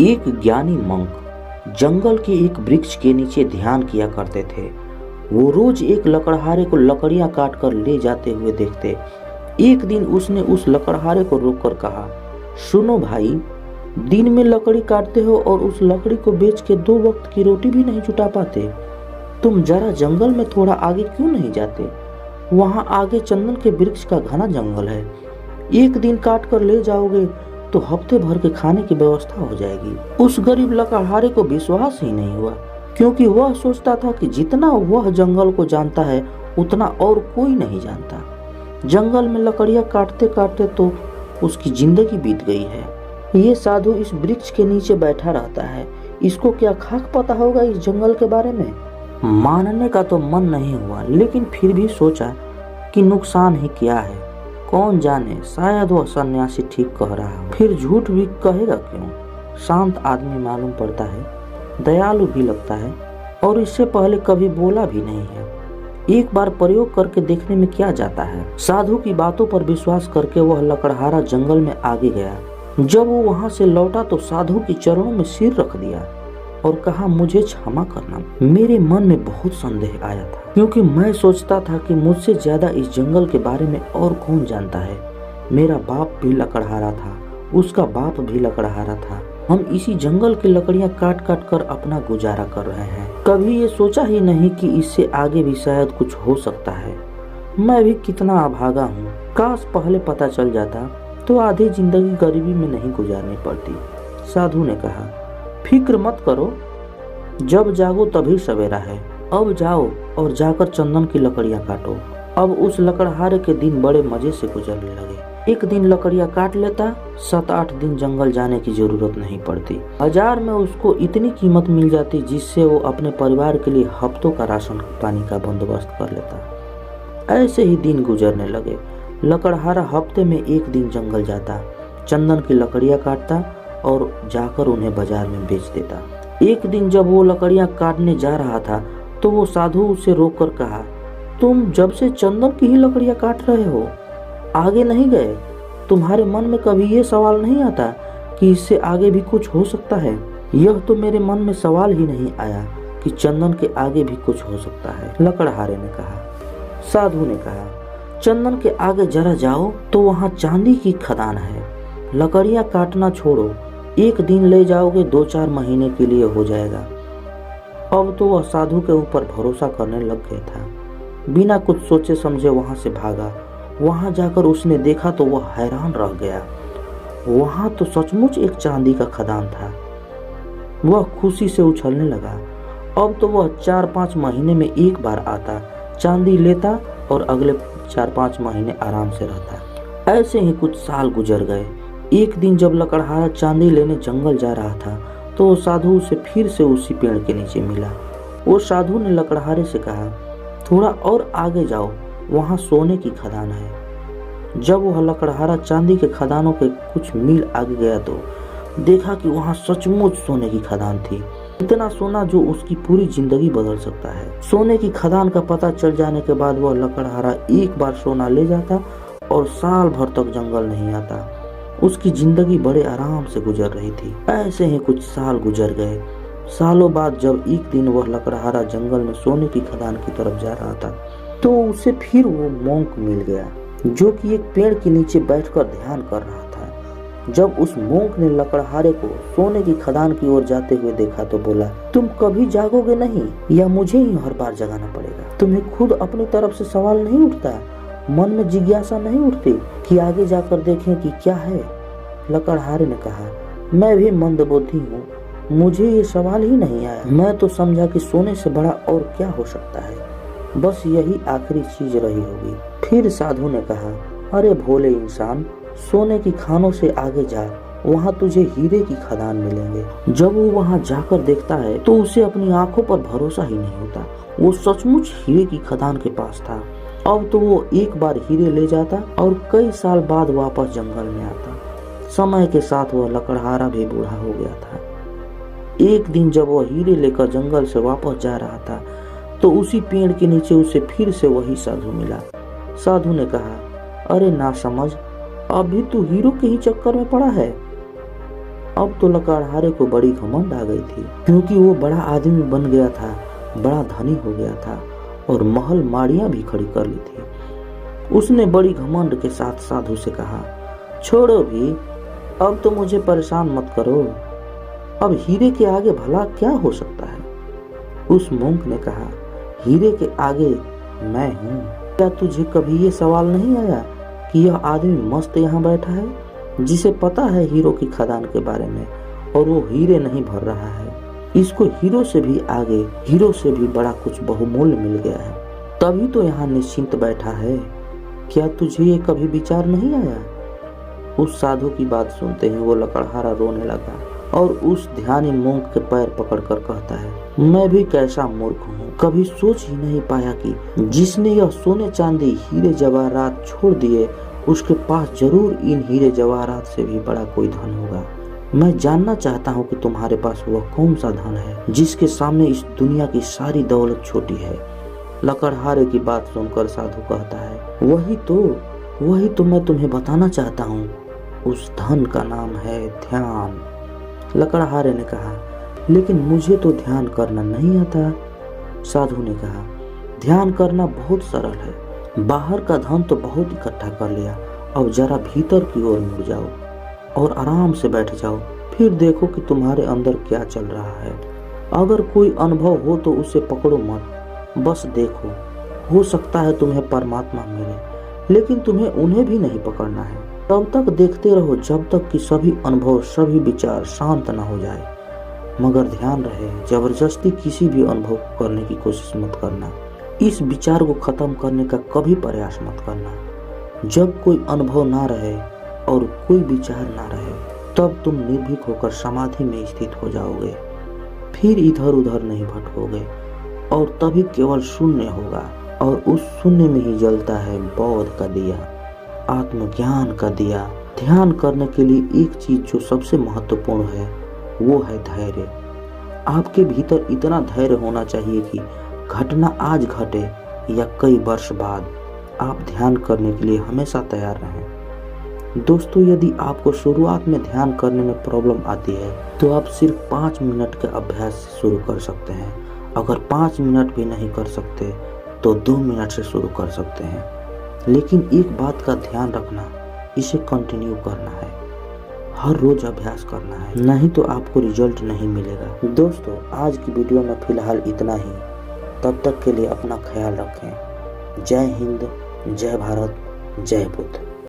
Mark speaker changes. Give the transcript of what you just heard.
Speaker 1: एक ज्ञानी मंक जंगल के एक वृक्ष के नीचे ध्यान किया करते थे। वो रोज एक लकड़हारे को लकड़ियां काट कर ले जाते हुए देखते। एक दिन उसने उस लकड़हारे को रोककर कहा, सुनो भाई, दिन में लकड़ी काटते हो और उस लकड़ी को बेच के 2 वक्त की रोटी भी नहीं जुटा पाते। तुम जरा जंगल में थोड़ा आगे क्यों नहीं जाते? वहां आगे चंदन के वृक्ष का घना जंगल है। एक दिन काट कर ले जाओगे तो हफ्ते भर के खाने की व्यवस्था हो जाएगी। उस गरीब लकड़हारे को विश्वास ही नहीं हुआ, क्योंकि वह सोचता था कि जितना वह जंगल को जानता है उतना और कोई नहीं जानता। जंगल में लकड़ियां काटते काटते तो उसकी जिंदगी बीत गई है। ये साधु इस वृक्ष के नीचे बैठा रहता है, इसको क्या खाक पता होगा इस जंगल के बारे में? मानने का तो मन नहीं हुआ, लेकिन फिर भी सोचा कि नुकसान ही क्या है, कौन जाने, शायद वह सन्यासी ठीक कह रहा है। फिर झूठ भी कहेगा क्यों? शांत आदमी मालूम पड़ता है, दयालु भी लगता है, और इससे पहले कभी बोला भी नहीं है। एक बार प्रयोग करके देखने में क्या जाता है। साधु की बातों पर विश्वास करके वह लकड़हारा जंगल में आगे गया। जब वो वहां से लौटा तो साधु के चरणों में सिर रख दिया और कहा, मुझे क्षमा करना। मेरे मन में बहुत संदेह आया था, क्योंकि मैं सोचता था कि मुझसे ज्यादा इस जंगल के बारे में और कौन जानता है। मेरा बाप भी लकड़हारा था, उसका बाप भी लकड़हारा था। हम इसी जंगल की लकड़ियां काट काट कर अपना गुजारा कर रहे हैं। कभी ये सोचा ही नहीं कि इससे आगे भी शायद कुछ हो सकता है। मैं भी कितना अभागा हूँ। काश पहले पता चल जाता तो आधी जिंदगी गरीबी में नहीं गुजारनी पड़ती। साधु ने कहा, फिक्र मत करो, जब जागो तभी सवेरा है। अब जाओ और जाकर चंदन की लकड़ियां काटो। अब उस लकड़हारे के दिन बड़े मजे से गुजरने लगे। एक दिन लकड़ियां काट लेता, 7-8 दिन जंगल जाने की जरूरत नहीं पड़ती। बाजार में उसको इतनी कीमत मिल जाती जिससे वो अपने परिवार के लिए हफ्तों का राशन पानी का बंदोबस्त कर लेता। ऐसे ही दिन गुजरने लगे। लकड़हारा हफ्ते में एक दिन जंगल जाता, चंदन की लकड़ियां काटता और जाकर उन्हें बाजार में बेच देता। एक दिन जब वो लकड़ियां काटने जा रहा था तो वो साधु उसे रोककर कहा, तुम जब से चंदन की ही लकड़ियां काट रहे हो, आगे नहीं गए? तुम्हारे मन में कभी ये सवाल नहीं आता कि इससे आगे भी कुछ हो सकता है? यह तो मेरे मन में सवाल ही नहीं आया कि चंदन के आगे भी कुछ हो सकता है, लकड़हारे ने कहा। साधु ने कहा, चंदन के आगे जरा जाओ तो वहाँ चांदी की खदान है। लकड़ियां काटना छोड़ो, एक दिन ले जाओगे 2-4 महीने के लिए हो जाएगा। अब तो वह साधु के ऊपर भरोसा करने लग गया था। बिना कुछ सोचे समझे वहां से भागा। वहां जाकर उसने देखा तो वह हैरान रह गया। वहां तो सचमुच एक चांदी का खदान था। वह खुशी से उछलने लगा। अब तो वह 4-5 महीने में एक बार आता, चांदी लेता और अगले 4-5 महीने आराम से रहता। ऐसे ही कुछ साल गुजर गए। एक दिन जब लकड़हारा चांदी लेने जंगल जा रहा था तो वो साधु उसे फिर से उसी पेड़ के नीचे मिला। वो साधु ने लकड़हारे से कहा, थोड़ा और आगे जाओ, वहाँ सोने की खदान है। जब वह लकड़हारा चांदी के खदानों के कुछ मील आगे गया तो देखा कि वहाँ सचमुच सोने की खदान थी। इतना सोना जो उसकी पूरी जिंदगी बदल सकता है। सोने की खदान का पता चल जाने के बाद वह लकड़हारा एक बार सोना ले जाता और साल भर तक जंगल नहीं आता। उसकी जिंदगी बड़े आराम से गुजर रही थी। ऐसे ही कुछ साल गुजर गए। सालों बाद जब एक दिन वह लकड़हारा जंगल में सोने की खदान की तरफ जा रहा था तो उसे फिर वो मोंक मिल गया, जो कि एक पेड़ के नीचे बैठकर ध्यान कर रहा था। जब उस मोंक ने लकड़हारे को सोने की खदान की ओर जाते हुए देखा तो बोला, तुम कभी जागोगे नहीं या मुझे ही हर बार जगाना पड़ेगा? तुम्हें खुद अपनी तरफ से सवाल नहीं उठता? मन में जिज्ञासा नहीं उठती कि आगे जाकर देखें कि क्या है? लकड़हारे ने कहा, मैं भी मंदबुद्धि हूँ, मुझे ये सवाल ही नहीं आया। मैं तो समझा कि सोने से बड़ा और क्या हो सकता है, बस यही आखिरी चीज रही होगी। फिर साधु ने कहा, अरे भोले इंसान, सोने की खानों से आगे जा, वहाँ तुझे हीरे की खदान मिलेंगे। जब वो वहाँ जाकर देखता है तो उसे अपनी आंखों पर भरोसा ही नहीं होता। वो सचमुच हीरे की खदान के पास था। अब तो वो एक बार हीरे ले जाता और कई साल बाद वापस जंगल में आता। समय के साथ वह लकड़हारा भी बूढ़ा हो गया था। एक दिन जब वह हीरे लेकर जंगल से वापस जा रहा था तो उसी पेड़ के नीचे उसे फिर से वही साधु मिला। साधु ने कहा, अरे ना समझ, अभी तू हीरो के ही चक्कर में पड़ा है। अब तो लकड़हारे को बड़ी घमंड आ गई थी, क्योंकि वो बड़ा आदमी बन गया था, बड़ा धनी हो गया था और महल माड़ियां भी खड़ी कर ली थी। उसने बड़ी घमंड के साथ साधु से कहा, छोड़ो भी, अब तो मुझे परेशान मत करो, अब हीरे के आगे भला क्या हो सकता है। उस मूंख ने कहा, हीरे के आगे मैं हूँ। क्या तुझे कभी ये सवाल नहीं आया कि यह आदमी मस्त यहाँ बैठा है, जिसे पता है हीरो की खदान के बारे में, और वो हीरे नहीं भर रहा है। इसको हीरो से भी आगे, हीरो से भी बड़ा कुछ बहुमूल्य मिल गया है, तभी तो यहाँ निश्चिंत बैठा है। क्या तुझे ये कभी विचार नहीं आया। उस साधु की बात सुनते ही वो लकड़हारा रोने लगा और उस ध्यानी मूंग के पैर पकड़कर कहता है, मैं भी कैसा मूर्ख हूँ, कभी सोच ही नहीं पाया कि जिसने यह सोने चांदी हीरे जवाहरात छोड़ दिए, उसके पास जरूर इन हीरे जवाहरात से भी बड़ा कोई धन होगा। मैं जानना चाहता हूँ कि तुम्हारे पास वह कौन सा धन है जिसके सामने इस दुनिया की सारी दौलत छोटी है। लकड़हारे की बात सुनकर साधु कहता है, वही तो मैं तुम्हें बताना चाहता हूँ। उस धन का नाम है ध्यान। लकड़हारे ने कहा, लेकिन मुझे तो ध्यान करना नहीं आता। साधु ने कहा, ध्यान करना बहुत सरल है। बाहर का धन तो बहुत इकट्ठा कर लिया, अब जरा भीतर की ओर मुड़ जाओ और आराम से बैठ जाओ, फिर देखो कि तुम्हारे अंदर क्या चल रहा है। अगर कोई अनुभव हो तो उसे पकड़ो मत, बस देखो, हो सकता है तुम्हें परमात्मा मिले, लेकिन तुम्हें उन्हें भी नहीं पकड़ना है। तब तक देखते रहो जब तक कि सभी अनुभव, सभी विचार शांत न हो जाए। मगर ध्यान रहे, जबरदस्ती किसी भी अनुभव को करने की कोशिश मत करना। इस विचार को खत्म करने का कभी प्रयास मत करना। जब कोई अनुभव ना रहे और कोई विचार ना रहे, तब तुम निर्भीक होकर समाधि में स्थित हो जाओगे, फिर इधर उधर नहीं भटकोगे और तभी केवल शून्य होगा, और उस शून्य में ही जलता है बोध का दिया, आत्मज्ञान का दिया। ध्यान करने के लिए एक चीज जो सबसे महत्वपूर्ण है वो है धैर्य। आपके भीतर इतना धैर्य होना चाहिए कि घटना आज घटे या कई वर्ष बाद, आप ध्यान करने के लिए हमेशा तैयार रहें। दोस्तों, यदि आपको शुरुआत में ध्यान करने में प्रॉब्लम आती है तो आप सिर्फ 5 मिनट के अभ्यास से शुरू कर सकते हैं। अगर 5 मिनट भी नहीं कर सकते तो 2 मिनट से शुरू कर सकते हैं। लेकिन एक बात का ध्यान रखना, इसे कंटिन्यू करना है, हर रोज अभ्यास करना है, नहीं तो आपको रिजल्ट नहीं मिलेगा। दोस्तों, आज की वीडियो में फिलहाल इतना ही। तब तक के लिए अपना ख्याल रखें। जय हिंद, जय भारत, जय बुद्ध।